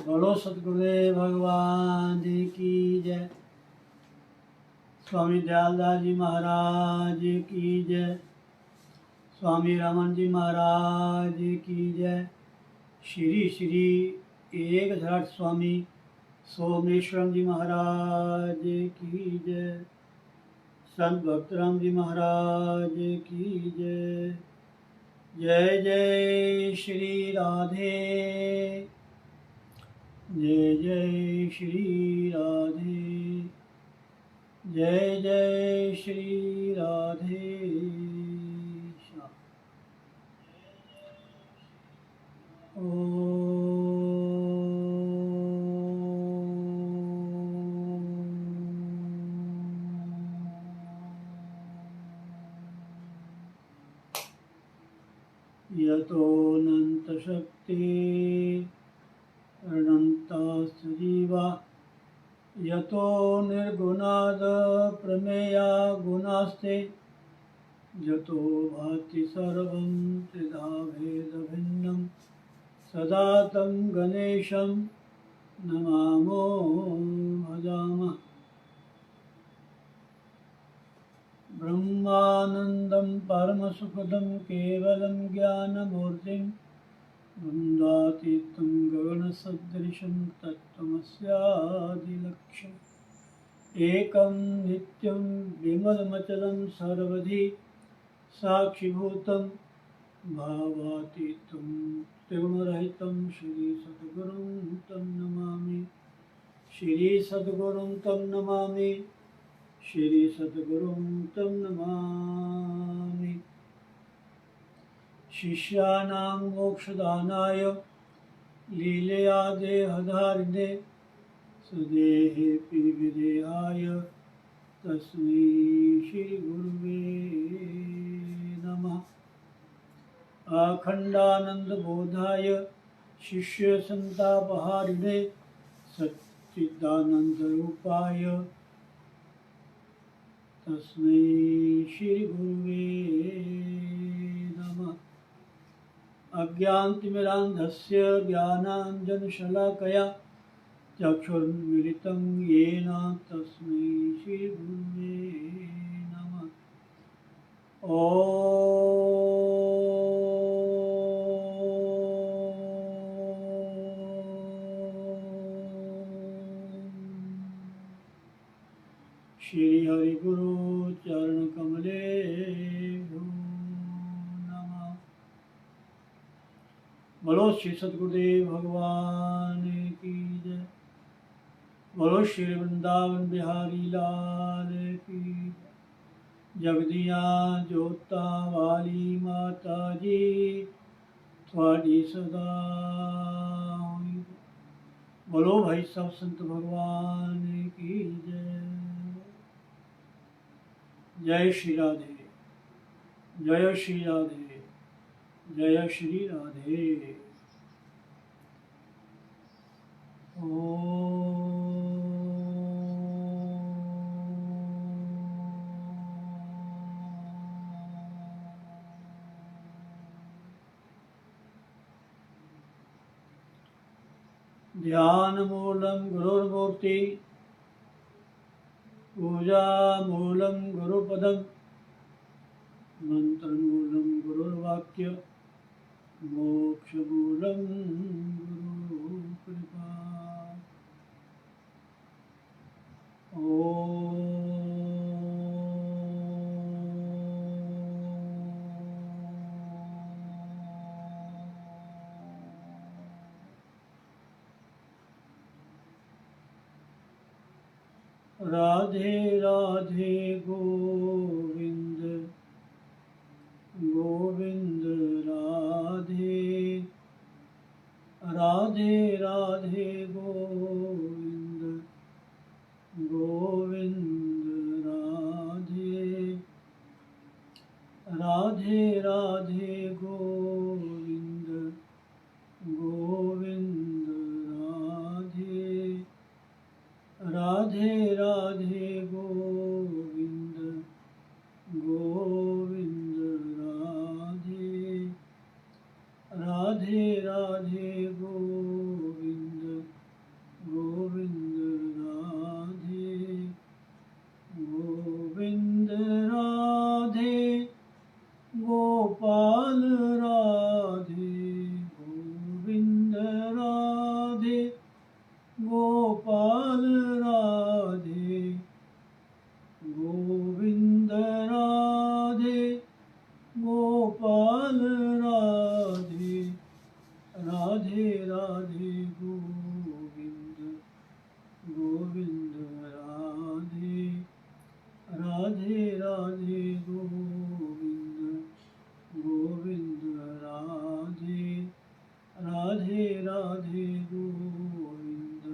बोलो सतगुरुदेव भगवान जी की जय। स्वामी दयालदास जी महाराज की जय। स्वामी रमन जी महाराज की जय। श्री श्री एक धराट स्वामी सोमेश्वरम जी महाराज की जय। संत भक्तराम जी महाराज की जय। जय जय श्री राधे, जय जय श्री राधे, जय जय श्री राधे। यतोऽनन्तशक्ति अनन्तास्तु जीवा, यतो निर्गुणाद् प्रमेया गुणास्ते, यतो भाति सर्वं त्रिधा भेदभिन्नं, सदा तं गणेशं नमामो भजामः। ब्रह्मानन्दं परमसुखदं केवलं ज्ञानमूर्तिं, वन्दातीतं गगनसदृशं तत्त्वमस्यादिलक्ष्यम्। एकं नित्यं विमलमचलं सर्वधि साक्षिभूतं, भावातीतं त्रिगुणरहितं श्रीसद्गुरुं तं नमामि। श्रीसद्गुरुं तं नमामि। श्रीसद्गुरुं तं नमामि। शिष्याणां मोक्षदानाय लीलया देहधारिणे, सदेहेऽपि विदेहाय तस्मै श्रीगुरुवे नमः। अखण्डानन्दबोधाय शिष्यसन्तापहारिणे, सच्चिदानन्दरूपाय तस्मै श्रीगुरुवे नमः। अज्ञानतिमिरान्धस्य ज्ञानाञ्जनशलाकया चक्षुर्मिलितं येन तस्मै श्रीगुरुवे नमः। ॐ श्री हरिगुरु चरणकमलेभ्यो नमः। बोलो श्री सद्गुरुदेव भगवान की जय। बोलो श्री वृंदावन बिहारी लाल की जय। जगदिया जोता वाली माता जी थोड़ी सदा होई। बोलो भाई सब संत भगवान की जय। जय श्री राधे, जय श्री राधे, जय श्री राधे। ध्यानमूलं गुरुर्मूर्ति, पूजामूलं गुरुपदं, मंत्रमूलं गुरुर्वाक्य, मोक्षमूलं गुरुकृपा। राधे राधे गोविंद गोविंद राधे, राधे राधे गोविंद गोविंद राधे, राधे राधे गोविंद गोविंद राधे, राधे राधे गोविंद गोविंद राधे, राधे राधे गोविंद राधे राधे गोविंद गोविंद राधे राधे राधे गोविंद गोविंद राधे राधे राधे गोविंद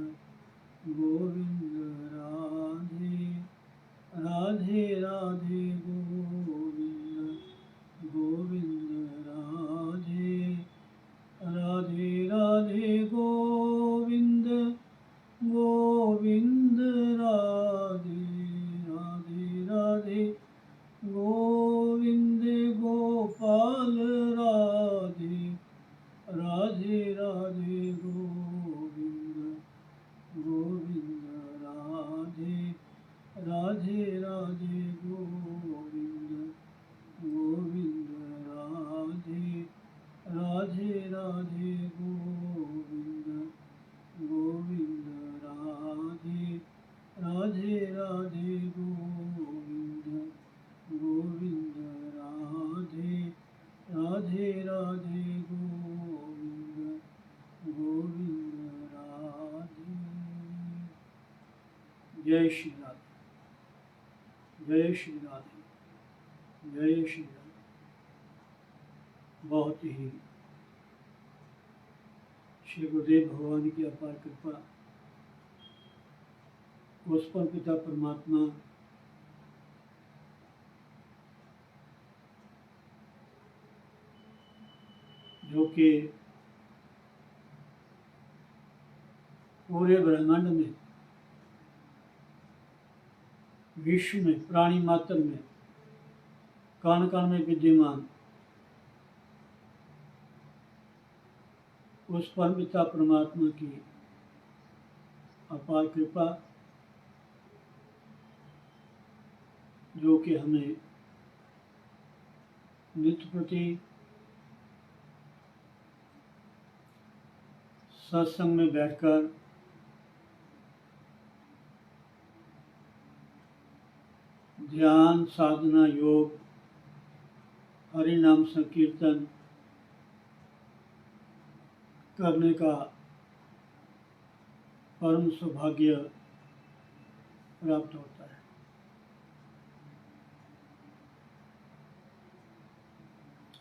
गोविंद राधे राधे राधे गोविंद गोविंद राधे राधे राधे गोविंद गोविंद राधे राधे राधे गोविंद गोपाल राधे राधे राधे गोविंद गोविंद राधे राधे राधे गोविंद गोविंद राधे राधे राधे गोविंद गोविंद राधे राधे राधे गोविंद गोविंद राधे राधे राधे गोविंद गोविंद राधे। जय श्री राधे, जय श्री राधे, जय श्री राधे। बहुत ही श्री गुरुदेव भगवान की अपार कृपा, उस पर पिता परमात्मा जो कि पूरे ब्रह्मांड में, विश्व में, प्राणी मात्र में, कण कण में विद्यमान, उस परमपिता परमात्मा की अपार कृपा जो कि हमें नित्य प्रति सत्संग में बैठकर ध्यान, साधना, योग, हरि नाम संकीर्तन करने का परम सौभाग्य प्राप्त होता है।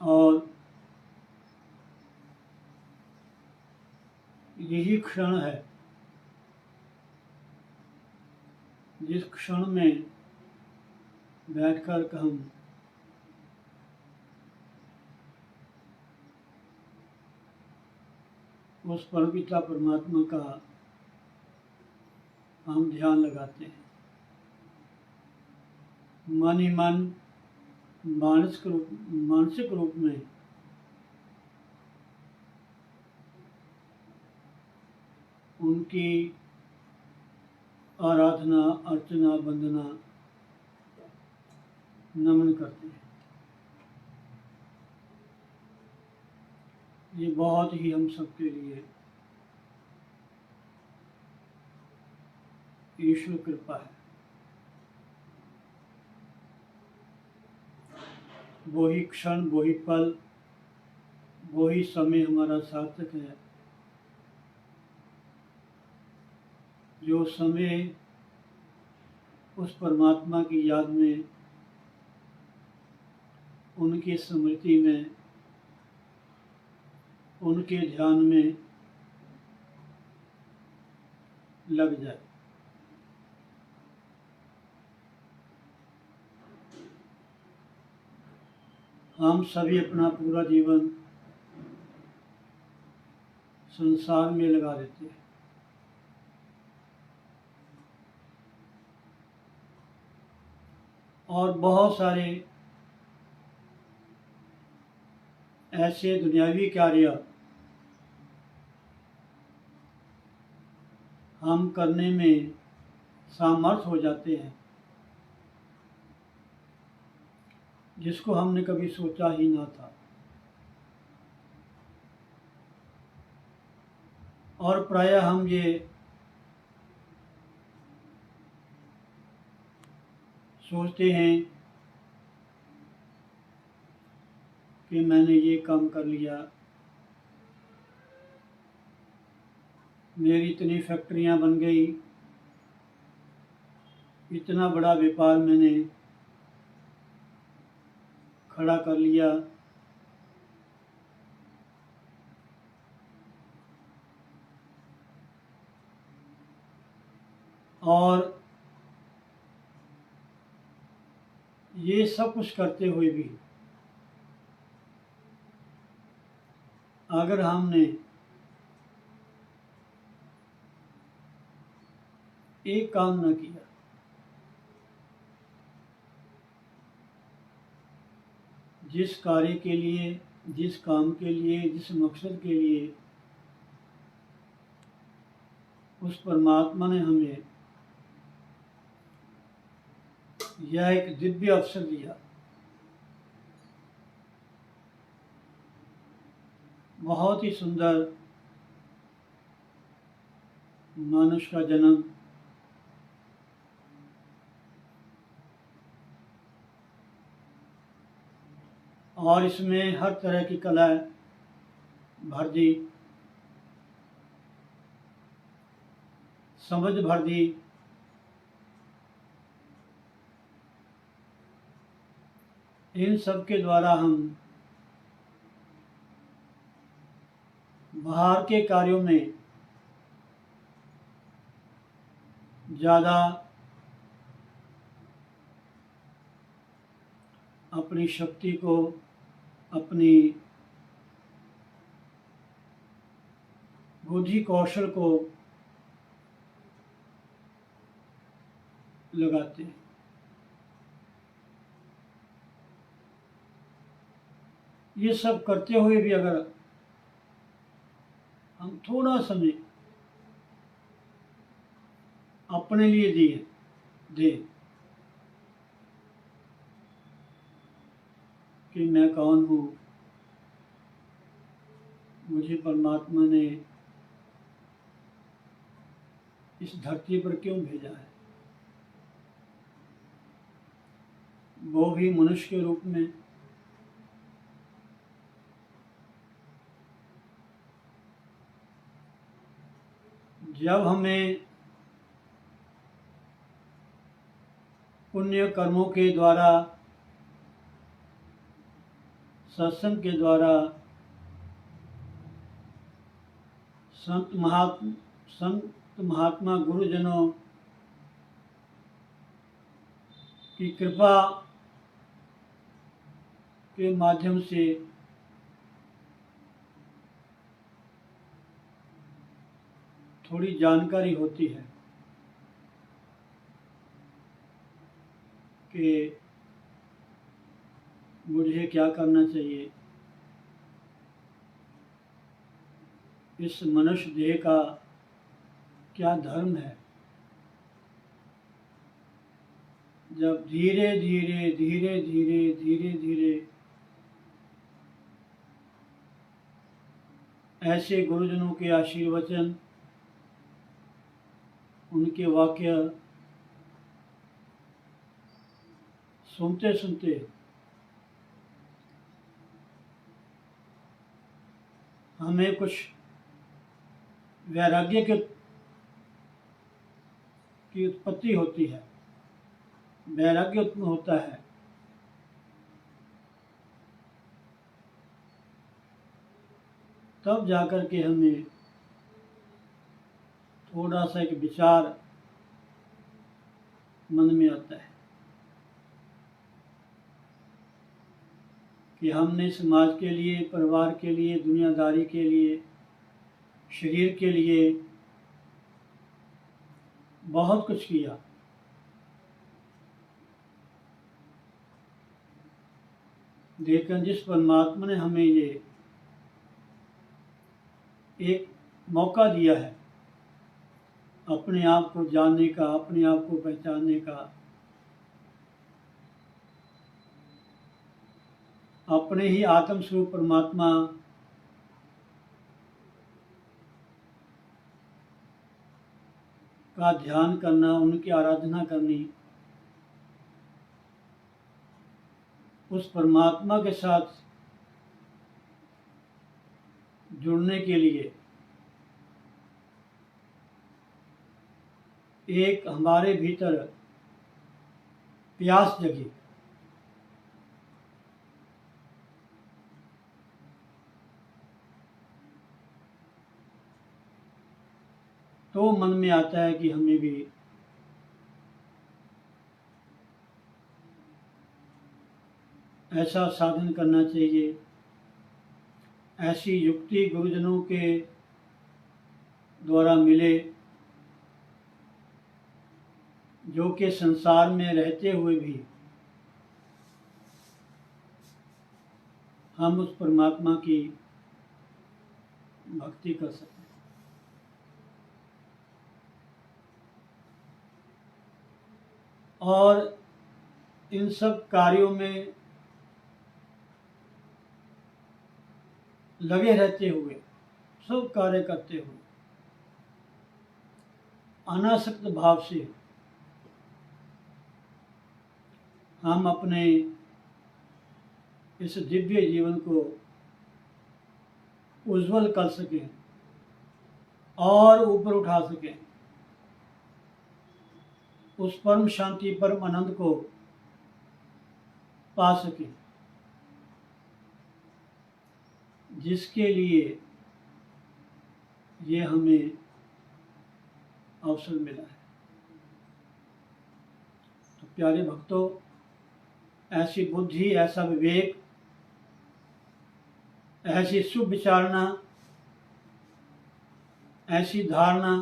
और यही क्षण है जिस क्षण में बैठकर हम उस परमपिता परमात्मा का हम ध्यान लगाते हैं। मन ही मन मानसिक रूप में उनकी आराधना, अर्चना, वंदना, नमन करते हैं। ये बहुत ही हम सबके लिए ईश्वर कृपा है। वही क्षण, वही पल, वही समय हमारा सार्थक है जो समय उस परमात्मा की याद में, उनकी स्मृति में, उनके ध्यान में लग जाए। हम सभी अपना पूरा जीवन संसार में लगा देते हैं। और बहुत सारे ऐसे दुनियावी कार्य हम करने में सामर्थ हो जाते हैं जिसको हमने कभी सोचा ही ना था। और प्रायः हम ये सोचते हैं कि मैंने ये काम कर लिया, मेरी इतनी फैक्ट्रियां बन गई, इतना बड़ा व्यापार मैंने खड़ा कर लिया, और ये सब कुछ करते हुए भी अगर हमने एक काम न किया, जिस कार्य के लिए, जिस काम के लिए, जिस मकसद के लिए उस परमात्मा ने हमें यह एक दिव्य अवसर दिया, बहुत ही सुंदर मनुष्य का जन्म, और इसमें हर तरह की कलाएं भर दी, समझ भर दी, इन सब के द्वारा हम बाहर के कार्यों में ज़्यादा अपनी शक्ति को, अपनी बुद्धि कौशल को लगाते हैं। ये सब करते हुए भी अगर हम थोड़ा समय अपने लिए दें कि मैं कौन हूँ, मुझे परमात्मा ने इस धरती पर क्यों भेजा है, वो भी मनुष्य के रूप में। जब हमें पुण्य कर्मों के द्वारा, सत्संग के द्वारा, संत महात्मा गुरुजनों की कृपा के माध्यम से थोड़ी जानकारी होती है कि मुझे क्या करना चाहिए, इस मनुष्य देह का क्या धर्म है। जब धीरे धीरे धीरे धीरे धीरे धीरे ऐसे गुरुजनों के आशीर्वचन, उनके वाक्य सुनते सुनते हमें कुछ वैराग्य की उत्पत्ति होती है, वैराग्य उत्पन्न होता है। तब जाकर के हमें थोड़ा सा एक विचार मन में आता है कि हमने समाज के लिए, परिवार के लिए, दुनियादारी के लिए, शरीर के लिए बहुत कुछ किया, लेकिन जिस परमात्मा ने हमें ये एक मौका दिया है अपने आप को जानने का, अपने आप को पहचानने का, अपने ही आत्म स्वरूप परमात्मा का ध्यान करना, उनकी आराधना करनी, उस परमात्मा के साथ जुड़ने के लिए एक हमारे भीतर प्यास जगी। तो मन में आता है कि हमें भी ऐसा साधन करना चाहिए, ऐसी युक्ति गुरुजनों के द्वारा मिले जो कि संसार में रहते हुए भी हम उस परमात्मा की भक्ति कर सकें। और इन सब कार्यों में लगे रहते हुए, सब कार्य करते हुए अनासक्त भाव से हम अपने इस दिव्य जीवन को उज्जवल कर सकें और ऊपर उठा सकें, उस परम शांति परम आनंद को पा सकें जिसके लिए ये हमें अवसर मिला है। तो प्यारे भक्तों, ऐसी बुद्धि, ऐसा विवेक, ऐसी शुभ विचारणा, ऐसी धारणा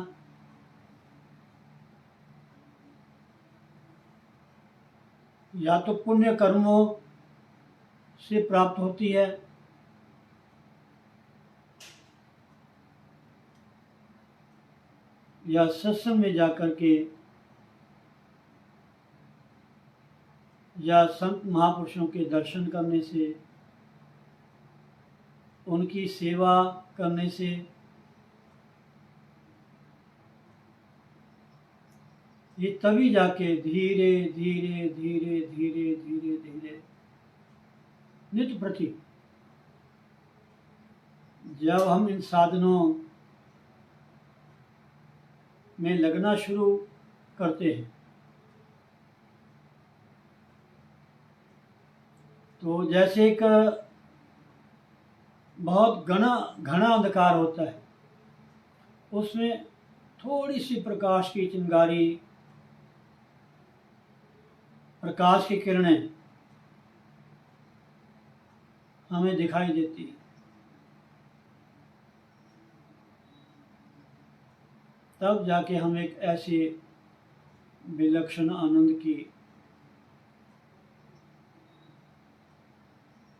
या तो पुण्य कर्मों से प्राप्त होती है या सत्संग में जाकर के या संत महापुरुषों के दर्शन करने से, उनकी सेवा करने से, ये तभी जाके धीरे धीरे धीरे धीरे धीरे धीरे नित्य प्रति जब हम इन साधनों में लगना शुरू करते हैं तो जैसे एक बहुत घना अंधकार होता है, उसमें थोड़ी सी प्रकाश की चिंगारी, प्रकाश की किरणें हमें दिखाई देती है। तब जाके हम एक ऐसे विलक्षण आनंद की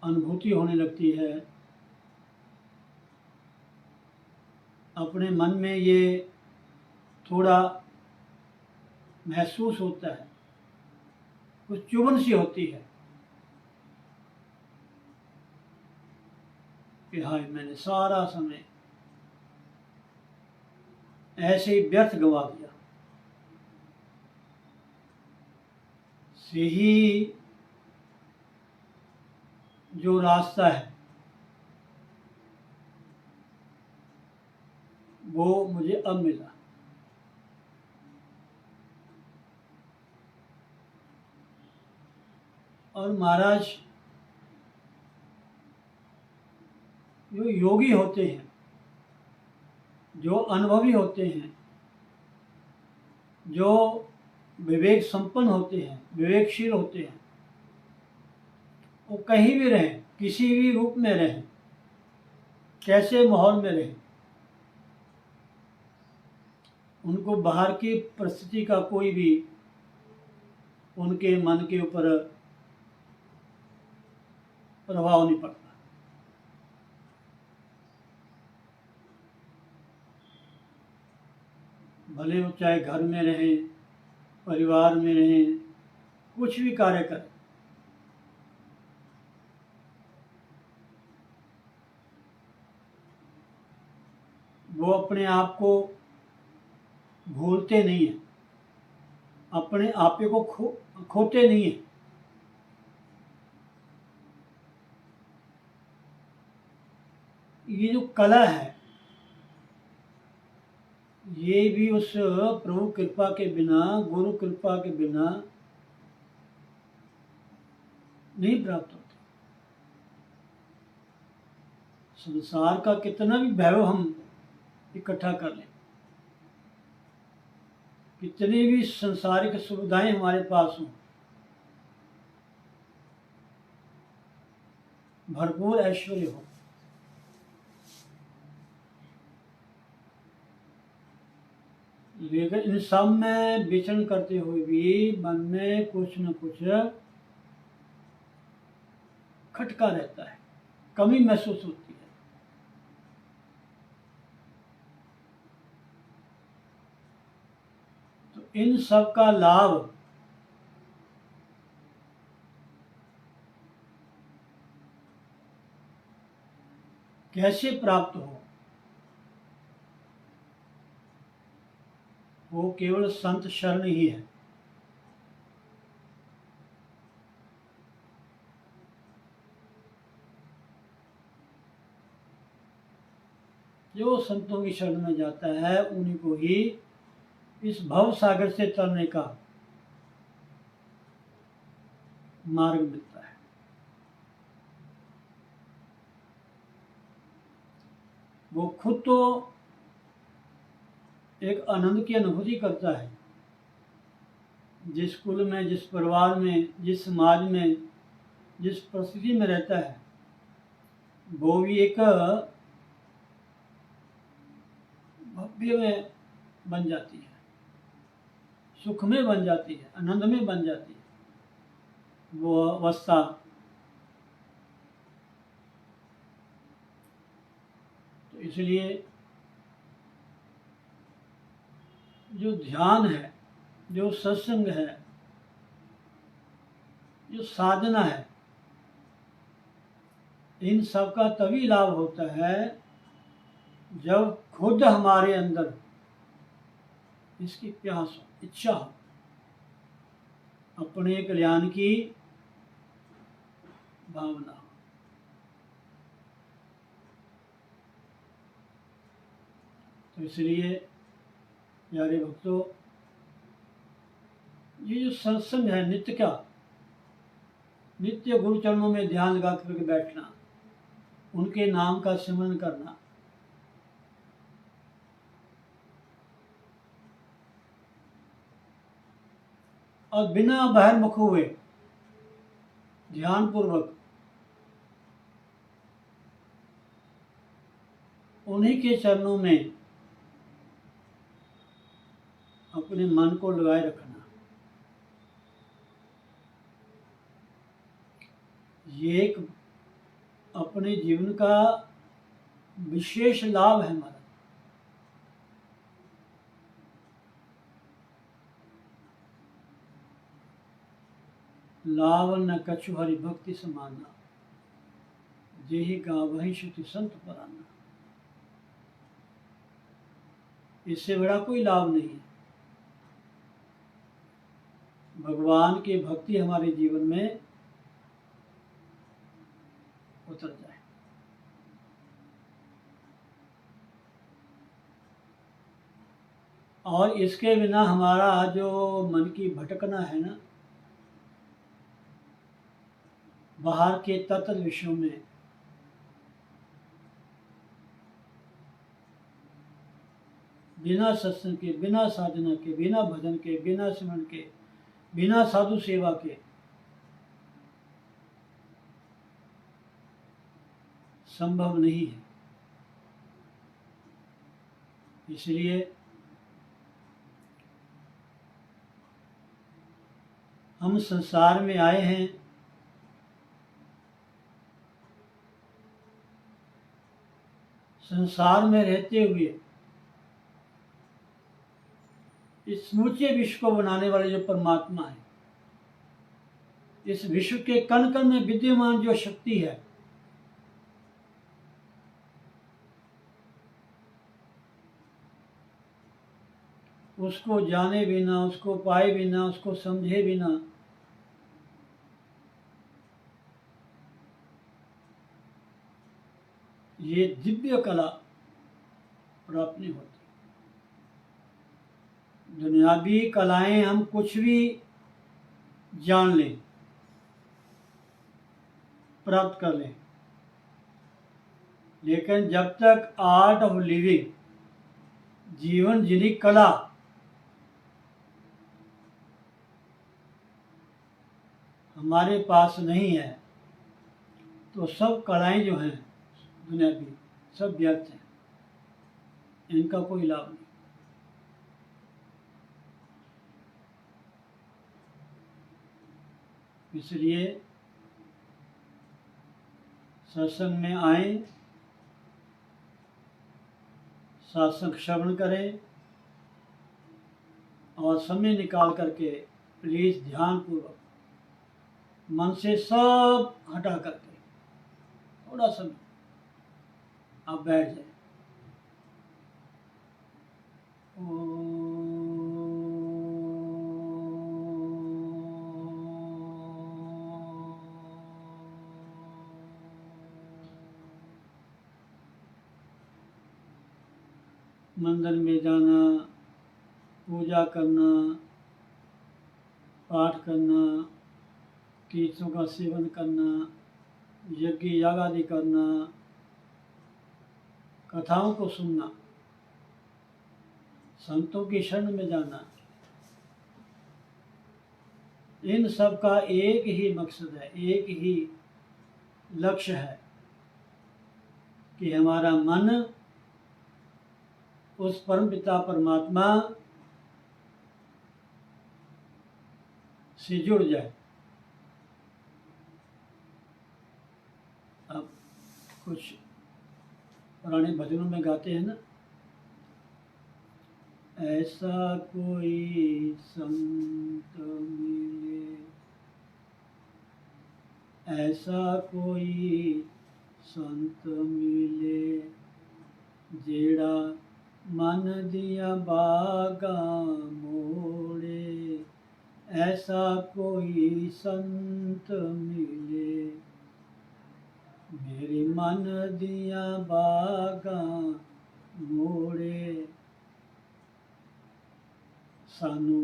अनुभूति होने लगती है। अपने मन में ये थोड़ा महसूस होता है, कुछ चुभन सी होती है कि हाय, मैंने सारा समय ऐसे ही व्यर्थ गंवा दिया। सही जो रास्ता है वो मुझे अब मिला। और महाराज, जो योगी होते हैं, जो अनुभवी होते हैं, जो विवेक संपन्न होते हैं, विवेकशील होते हैं, वो कहीं भी रहें, किसी भी रूप में रहें, कैसे माहौल में रहें, उनको बाहर की परिस्थिति का कोई भी उनके मन के ऊपर प्रभाव नहीं पड़ता। भले वो चाहे घर में रहें, परिवार में रहें, कुछ भी कार्य करें, वो अपने आप को भूलते नहीं हैं, अपने आपे को खोते नहीं हैं। ये जो कला है, ये भी उस प्रभु कृपा के बिना, गुरु कृपा के बिना नहीं प्राप्त होते। संसार का कितना भी वैभव हम इकट्ठा कर लें, कितनी भी संसारिक सुविधाएं हमारे पास हों, भरपूर ऐश्वर्य हो, लेकिन इन सब में विचरण करते हुए भी मन में कुछ न कुछ खटका रहता है, कमी महसूस होती है। तो इन सब का लाभ कैसे प्राप्त हो, वो केवल संत शरण ही है। जो संतों की शरण में जाता है उन्हीं को ही इस भव सागर से तरने का मार्ग मिलता है। वो खुद तो एक आनंद की अनुभूति करता है, जिस कुल में, जिस परिवार में, जिस समाज में, जिस परिस्थिति में रहता है, वो भी एक भव्य में बन जाती है, सुख में बन जाती है, आनंद में बन जाती है वो अवस्था। तो इसलिए जो ध्यान है, जो सत्संग है, जो साधना है, इन सब का तभी लाभ होता है जब खुद हमारे अंदर इसकी प्यास हो, इच्छा हो, अपने कल्याण की भावना हो। तो इसलिए प्यारे भक्तों, ये जो सत्संग है नित्य का, नित्य गुरु चरणों में ध्यान लगा करके बैठना, उनके नाम का सिमरन करना, और बिना बहिर्मुख हुए ध्यान पूर्वक उन्हीं के चरणों में अपने मन को लगाए रखना, ये एक अपने जीवन का विशेष लाभ है हमारा। लाभ न कछु हरि भक्ति समाना, जेहि गावहि श्रुति संत पराना। इससे बड़ा कोई लाभ नहीं है। भगवान की भक्ति हमारे जीवन में उतर जाए। और इसके बिना हमारा जो मन की भटकना है ना, बाहर के तत्व विषयों में, बिना सत्संग के, बिना साधना के, बिना भजन के, बिना सिमरन के, बिना साधु सेवा के संभव नहीं है। इसलिए हम संसार में आए हैं संसार में रहते हुए इस समूचे विश्व को बनाने वाले जो परमात्मा है, इस विश्व के कण कण में विद्यमान जो शक्ति है, उसको जाने बिना, उसको पाए बिना, उसको समझे बिना ये दिव्य कला प्राप्त नहीं होती। दुनियावी कलाएं हम कुछ भी जान लें, प्राप्त कर लें, लेकिन जब तक आर्ट ऑफ लिविंग, जीवन जीने की कला हमारे पास नहीं है, तो सब कलाएं जो हैं दुनियावी सब व्यर्थ हैं, इनका कोई लाभ नहीं। इसलिए सत्संग में आए, सत्संग श्रवण करें और समय निकाल करके प्लीज ध्यानपूर्वक मन से सब हटा करके थोड़ा समय आप बैठ जाए। मंदिर में जाना, पूजा करना, पाठ करना, कीर्तनों का सेवन करना, यज्ञ याग आदि करना, कथाओं को सुनना, संतों की शरण में जाना, इन सब का एक ही मकसद है, एक ही लक्ष्य है कि हमारा मन उस परम पिता परमात्मा से जुड़ जाए। अब कुछ पुराने भजनों में गाते हैं ना, ऐसा कोई संत मिले, ऐसा कोई संत मिले, जेड़ा मन दिया बागा मोड़े, ऐसा कोई संत मिले, मेरे मन दिया बागा मोड़े, सानू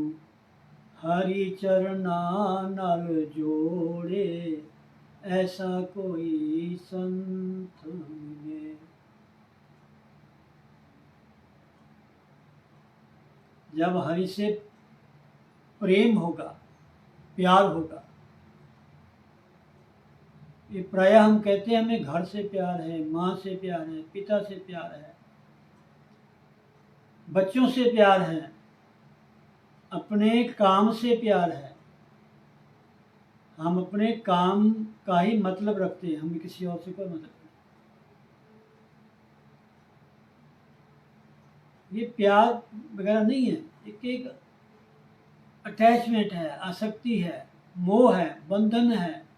हरि चरना नाल जोड़े, ऐसा कोई संत मिले। जब हरि से प्रेम होगा, प्यार होगा, ये प्राय हम कहते हैं हमें घर से प्यार है, माँ से प्यार है, पिता से प्यार है, बच्चों से प्यार है, अपने काम से प्यार है। हम अपने काम का ही मतलब रखते हैं, हमें किसी और से कोई मतलब नहीं। ये प्यार वगैरह नहीं है, एक अटैचमेंट है, आसक्ति है, मोह है, बंधन है।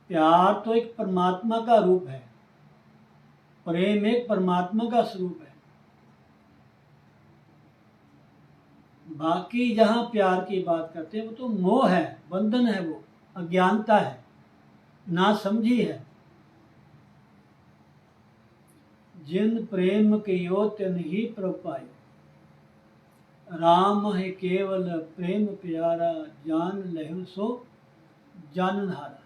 प्यार तो एक परमात्मा का रूप है, प्रेम एक परमात्मा का स्वरूप है। बाकी जहाँ प्यार की बात करते हैं वो तो मोह है, बंधन है, वो अज्ञानता है, नासमझी है। जिन प्रेम कियो तिन ही प्रभ पायो, राम है केवल प्रेम प्यारा, जान लहु सो जाननहारा।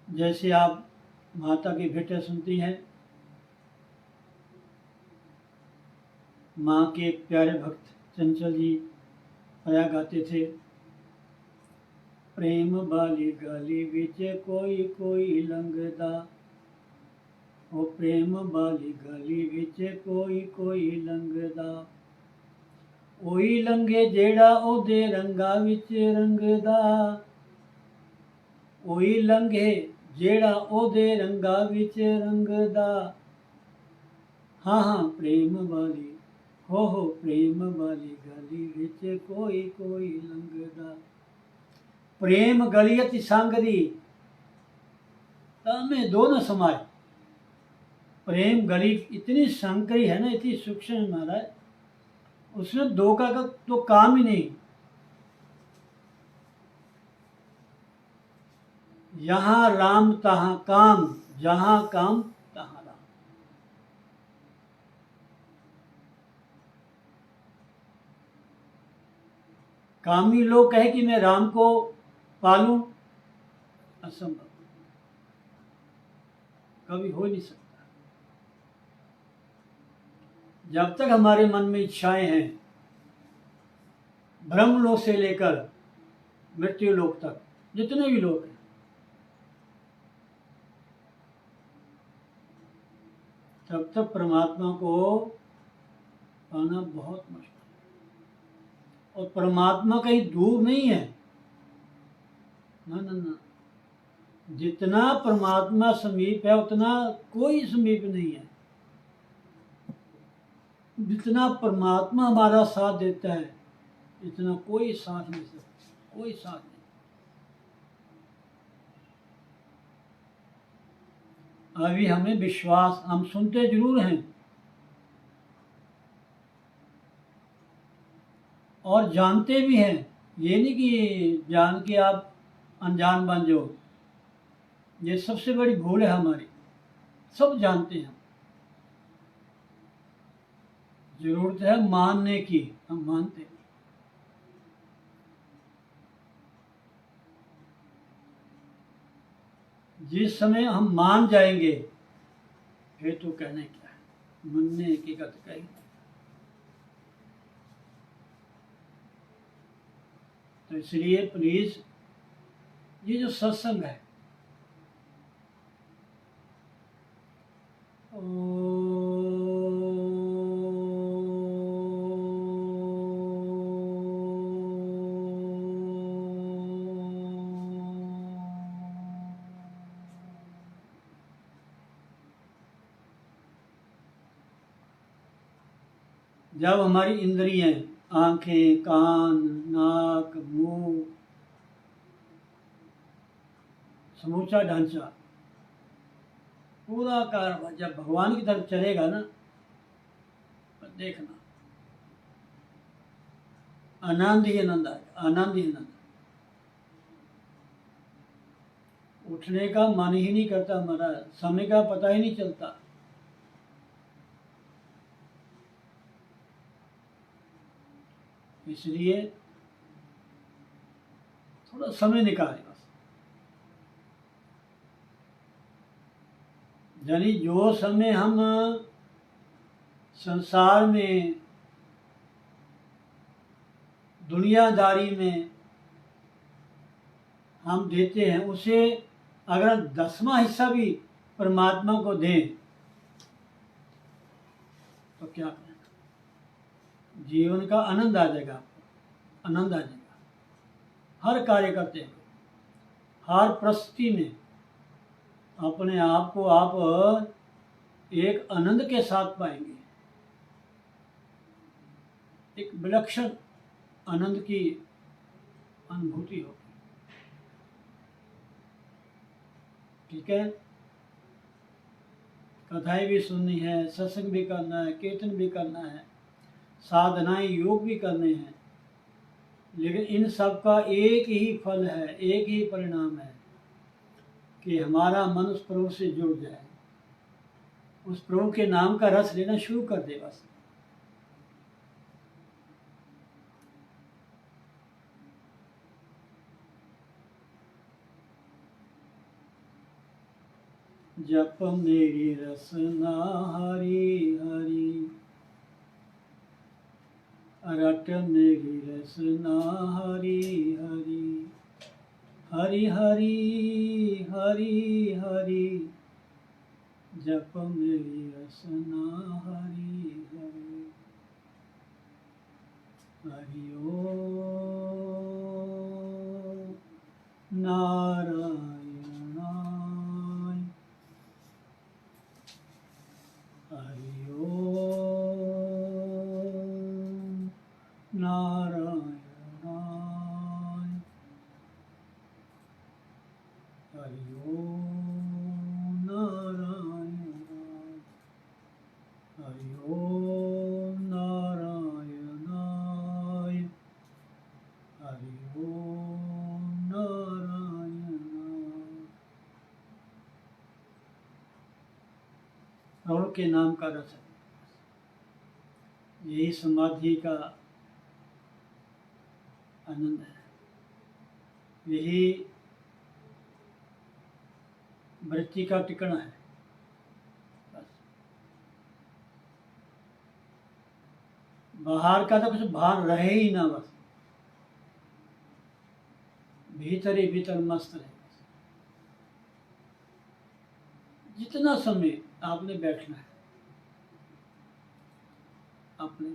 जैसे आप माता की भेंटें सुनती हैं, माँ के प्यारे भक्त चंचल जी आया गाते थे, प्रेम बाली गली विच कोई कोई लंघदा, ओ प्रेम बाली गली विच कोई कोई लंघदा, ओही लंघे जेड़ा ओदे रंगा विच रंगदा, ओही लंघे जेड़ा ओदे रंगा विच रंगदा। हाँ हाँ प्रेम वाली हो प्रेम वाली गली विच कोई कोई लंघदा। प्रेम गली अति सांगरी, में दो न समाए। प्रेम गली इतनी संकरी है ना, इतनी सूक्ष्म है महाराज, उसमें दो का तो काम ही नहीं। यहाँ राम तहाँ काम, जहाँ काम तहाँ राम। कामी लोग कहे कि मैं राम को पालूं, असंभव, कभी हो नहीं सकता। जब तक हमारे मन में इच्छाएं हैं, ब्रह्मलोक से लेकर मृत्यु लोक तक जितने भी लोग हैं, तब तक परमात्मा को पाना बहुत मुश्किल है। और परमात्मा कहीं दूर नहीं है, ना ना ना, जितना परमात्मा समीप है उतना कोई समीप नहीं है। जितना परमात्मा हमारा साथ देता है इतना कोई साथ नहीं सकता, कोई साथ नहीं। अभी हमें विश्वास, हम सुनते जरूर हैं और जानते भी हैं, ये नहीं कि जान के आप अनजान बन जाओ, ये सबसे बड़ी भूल है हमारी। सब जानते हैं, जरूरत है मानने की, हम मानते हैं। जिस समय हम मान जाएंगे फिर तो कहने क्या है, मनने की गत कही। तो इसलिए प्लीज ये जो सत्संग है, जब हमारी इंद्रियां, आंखें, कान, नाक, मुंह, समूचा ढांचा, पूरा कारवां जब भगवान की तरफ चलेगा ना, तो देखना आनंद ही आनंद आएगा, आनंद ही आनंद। उठने का मन ही नहीं करता हमारा, समय का पता ही नहीं चलता। इसलिए थोड़ा समय निकालें बस। यानी जो समय हम संसार में, दुनियादारी में हम देते हैं, उसे अगर 10वां हिस्सा भी परमात्मा को दें तो क्या करें, जीवन का आनंद आ जाएगा, आपको आनंद आ जाएगा। हर कार्य करते हैं, हर परिस्थिति में अपने आप को आप एक आनंद के साथ पाएंगे, एक विलक्षण आनंद की अनुभूति होगी। ठीक है, कथाएं भी सुननी है, सत्संग भी करना है, कीर्तन भी करना है, साधनाएं, योग भी करने हैं, लेकिन इन सब का एक ही फल है, एक ही परिणाम है कि हमारा मन उस प्रभु से जुड़ जाए, उस प्रभु के नाम का रस लेना शुरू कर दे बस। जप मेरी रसना हरि हरि, रट मेरी रसना हरि हरि, हरि हरि हरि हरि, जप मेरी रसना हरि हरि। हरि ओम नारायणाय, हरि ओम नारायणाय, हरि ओम नारायणाय, हरि ओम नारायणाय, हरि ओम नारायणाय। के नाम का रस है। यही समाधि का आनंद है, यही वृत्ति का टिकना है। बस बाहर का तो कुछ भान रहे ही ना, बस भीतर ही भीतर मस्त रहे। जितना समय आपने बैठना है आपने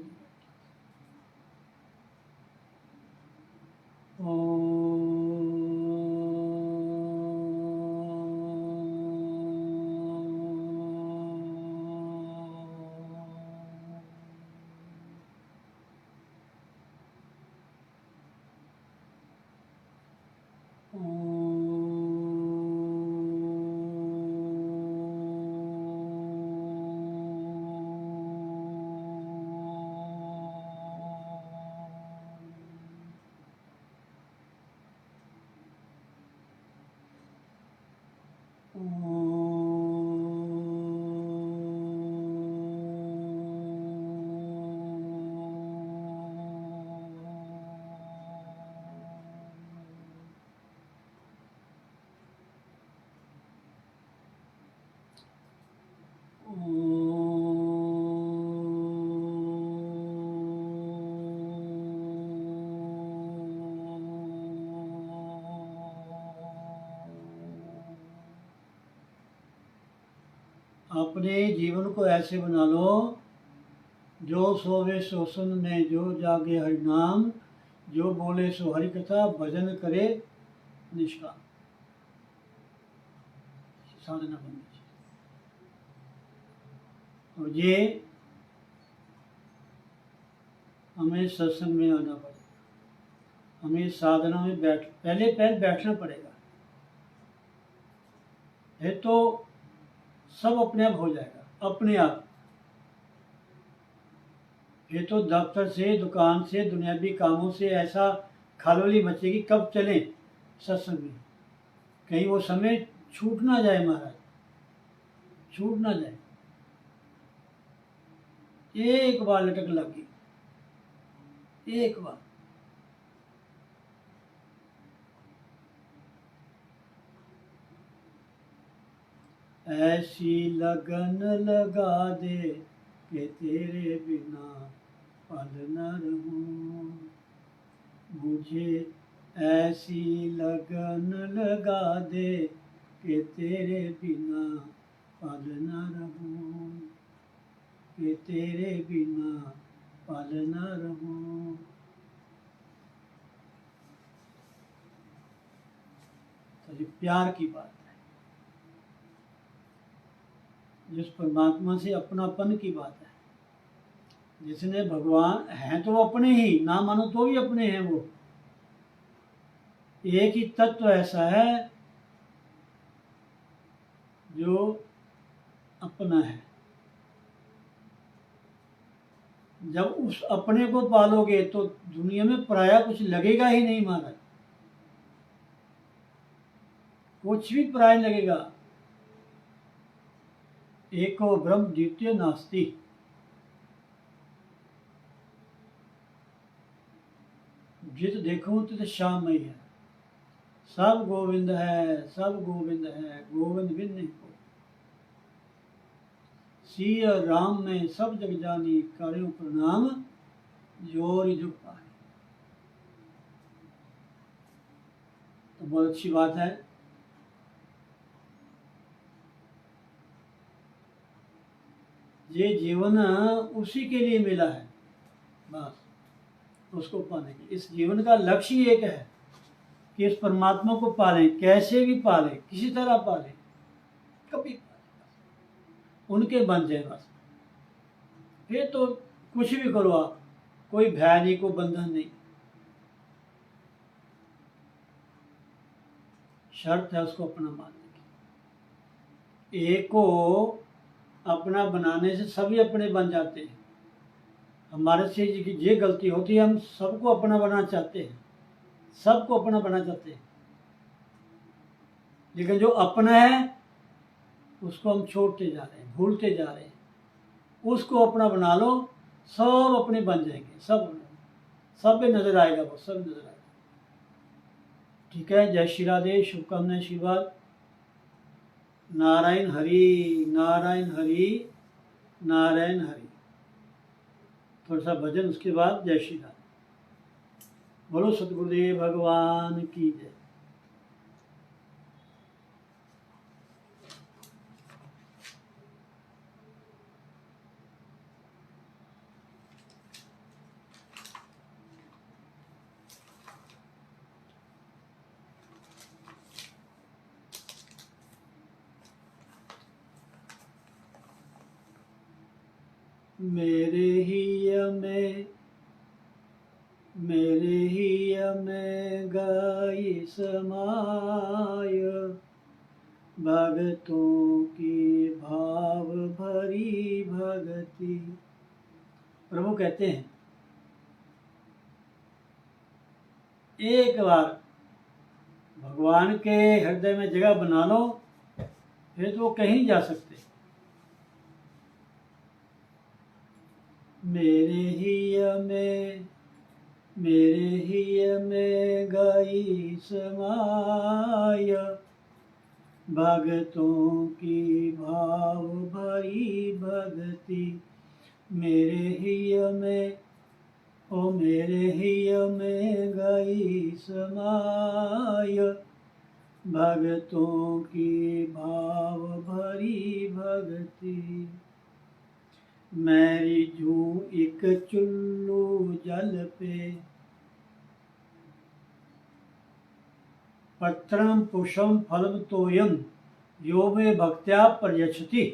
अपने जीवन को ऐसे बना लो, जो सोवे सो सुनने, जो जागे हरि नाम, जो बोले सो हरि कथा, भजन करे निष्काम। साधना बननी चाहिए। और ये हमें सत्संग में आना पड़ेगा, हमें साधना में पहले बैठना पड़ेगा। है तो सब अपने आप हो जाएगा, अपने आप। ये तो दफ्तर से, दुकान से, दुनियावी कामों से ऐसा खलबली मचेगी, कब चलें सत्संग में, कहीं वो समय छूट ना जाए महाराज, छूट ना जाए। एक बार लटक लगी, एक बार। ऐसी लगन लगा दे कि तेरे बिना पल न रहूं, मुझे ऐसी लगन लगा दे कि तेरे बिना पल न रहूं, कि तेरे बिना पल न रहूं। तो ये प्यार की बात है, जिस परमात्मा से अपनापन की बात है। जिसने भगवान हैं तो वो अपने ही, ना मानो तो भी अपने हैं। वो एक ही तत्व ऐसा है जो अपना है। जब उस अपने को पालोगे तो दुनिया में पराया कुछ लगेगा ही नहीं महाराज, कुछ भी पराया लगेगा। एको ब्रह्म द्वितीय नास्ति। जित देखो तित श्याम ही है, सब गोविंद है, सब गोविंद है, गोविंद बिन नहीं को। सिय राम में सब जग जानी, करो प्रणाम जोर जुग पाए। तो बहुत अच्छी बात है। ये जीवन उसी के लिए मिला है, बस उसको पाने के। इस जीवन का लक्ष्य ही एक है कि इस परमात्मा को पालें, कैसे भी पालें, किसी तरह पालें, कभी पालें, उनके बन जाए बस। फिर तो कुछ भी करो आप, कोई भय नहीं, कोई बंधन नहीं। शर्त है उसको अपना मानने की। एक को अपना बनाने से सभी अपने बन जाते हैं। हमारे से ये गलती होती है, हम सबको अपना बनाना चाहते हैं, सबको अपना बनाना चाहते हैं, लेकिन जो अपना है उसको हम छोड़ते जा रहे हैं, भूलते जा रहे हैं। उसको अपना बना लो, सब अपने बन जाएंगे, सब पे नजर आएगा, वो सब नजर आएगा। ठीक है, जय श्री राधे, शुभकामनाएं, आशीर्वाद। नारायण हरि, नारायण हरि, नारायण हरि। थोड़ा सा भजन, उसके बाद जय श्री राधे। बोलो सतगुरुदेव भगवान की जय। मेरे ही में गाई समाय, भगतों की भाव भरी भगति। प्रभु कहते हैं एक बार भगवान के हृदय में जगह बना लो, फिर तो वो कहीं जा सकते। मेरे ही में गई समाय, भगतों की भाव भरी भक्ति। मेरे ही में गई समाय, भगतों की भाव भरी भक्ति। मैं रिझूं एक चुल्लू जल पे, पत्रम पुष्पम फलम तोयम यो मे भक्त्या पर्यच्छति।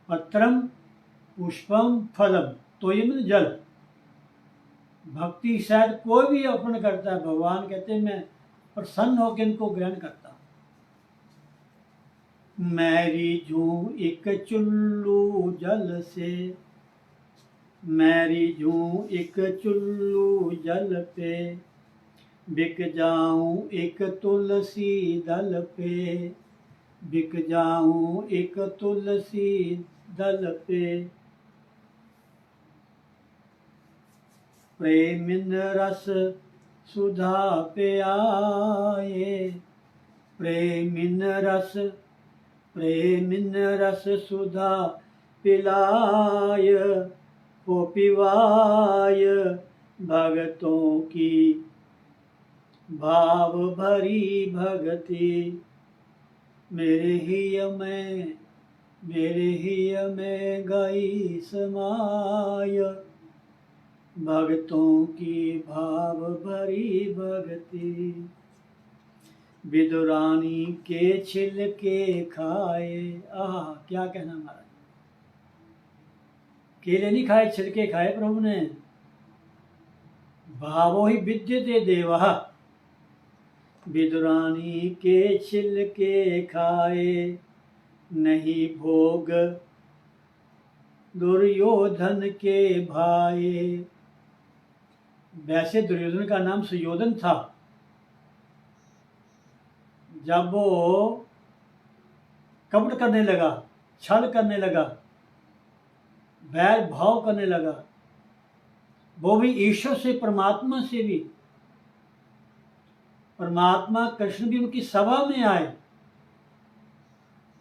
पत्रम पुष्पम फलम तोयम जल। भक्ति शायद कोई भी अर्पण करता है, भगवान कहते हैं मैं प्रसन्न होकर इनको ग्रहण करता हूं। मैं रिझूं एक चुल्लू जल से, मैं रिझूं एक चुल्लू जल पे, बिक जाऊं एक तुलसी दल पे, बिक जाऊं एक तुलसी दल पे। प्रेमिन रस सुधा पे आए, प्रेमिन रस सुधा पिलाय, को पिवाय भगतों की भाव भरी भगति। मेरे ही में गई समाय, भगतों की भाव भरी भगति। विदुरानी के छिलके खाए, आह क्या कहना महाराज। केले नहीं खाए, छिलके खाए प्रभु ने। भावो ही विद्यते देवः, विदुरानी के छिलके खाए, नहीं भोग दुर्योधन के भाए। वैसे दुर्योधन का नाम सुयोधन था। जब वो कपट करने लगा, छल करने लगा, बैर भाव करने लगा, वो भी ईश्वर से, परमात्मा से भी। परमात्मा कृष्ण भी उनकी सभा में आए,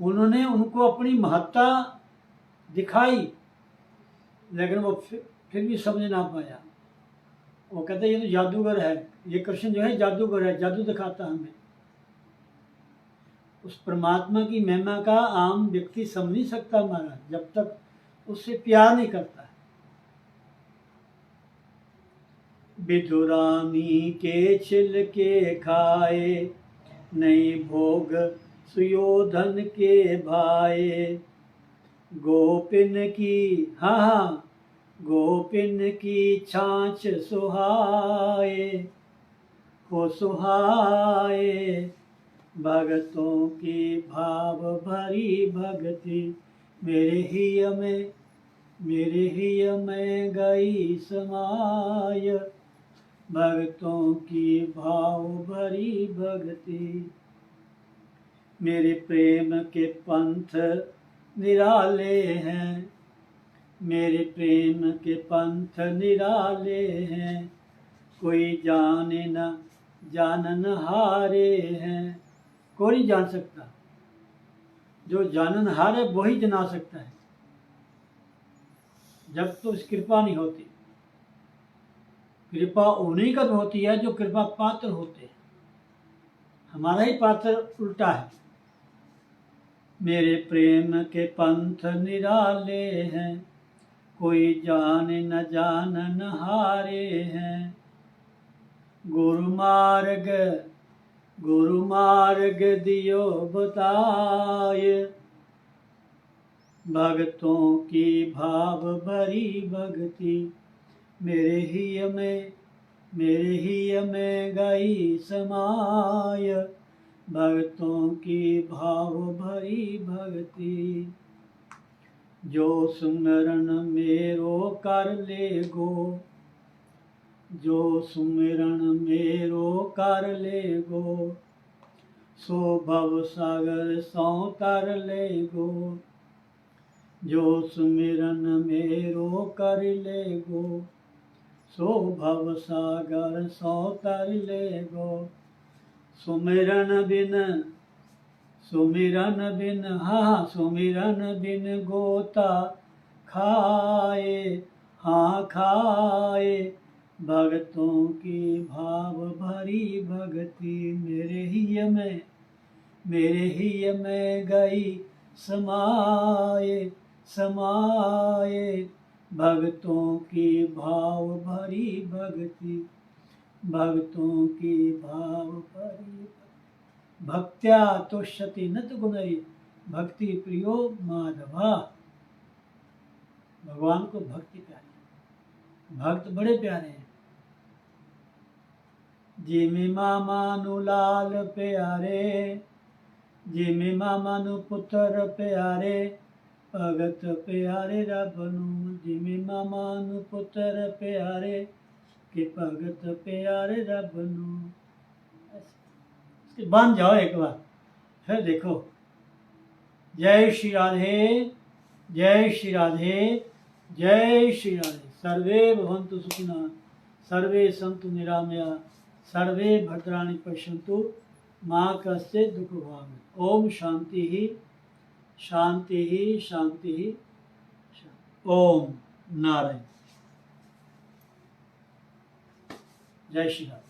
उन्होंने उनको अपनी महत्ता दिखाई, लेकिन वो फिर भी समझ ना पाया। वो कहते ये तो जादूगर है, ये कृष्ण जो है जादूगर है, जादू दिखाता हमें। उस परमात्मा की महिमा का आम व्यक्ति समझ नहीं सकता महाराज, जब तक उससे प्यार नहीं करता है। विदुरानी के छिलके खाए, नहीं भोग सुयोधन के भाए। गोपिन की, हाँ गोपिन की छाछ सुहाए, हो सुहाए भगतों की भाव भरी भक्ति। मेरे ही में गई समाय, भक्तों की भाव भरी भक्ति। मेरे प्रेम के पंथ निराले हैं, मेरे प्रेम के पंथ निराले हैं, कोई जाने न जानन हारे हैं। कोई नहीं जान सकता, जो जानन हार है वही जना सकता है, जब तो उस कृपा नहीं होती। कृपा उन्हीं का होती है जो कृपा पात्र होते हैं। हमारा ही पात्र उल्टा है। मेरे प्रेम के पंथ निराले हैं, कोई जाने न जानन हारे हैं। गुरु मार्ग दियो बताए, भक्तों की भाव भरी भक्ति। मेरे ही में गई समाय, भक्तों की भाव भरी भक्ति। जो सुमिरन मेरो कर ले गो, जो सुमिरन मेरो कर ले गो, सो भव सागर सौ तर ले गो। जो सुमिरन मेरो कर ले गो, सो भव सागर सौ तर ले गो। सुमिरन बिन हाँ सुमिरन बिन गोता खाए, हाँ खाए। भक्तों की भाव भरी भक्ति। मेरे ही में गई समाए, समाए। भक्तों की भाव भरी भक्ति, भक्तों की भाव भरी। भक्त्या तुष्यति न तो गुणै, भक्ति प्रियो माधवा। भगवान को भक्ति प्यारी, भक्त बड़े प्यारे हैं। जिमि मामानु लाल प्यारे, जिमि मामानु पुत्र प्यारे, भगत प्यारे रबनु। जिमि मामानु पुत्र प्यारे, कि भगत प्यारे रबनु। बन जाओ एक बार, फिर देखो। जय श्री राधे, जय श्री राधे, जय श्री राधे। सर्वे भवन्तु सुखिनः, सर्वे सन्तु निरामया, सर्वे भद्राणि पश्यन्तु, मा कश्चित् दुःखभाग्। ओम शांति ही शांति ही शांति ही। ओम नारायण। जय श्री राधे।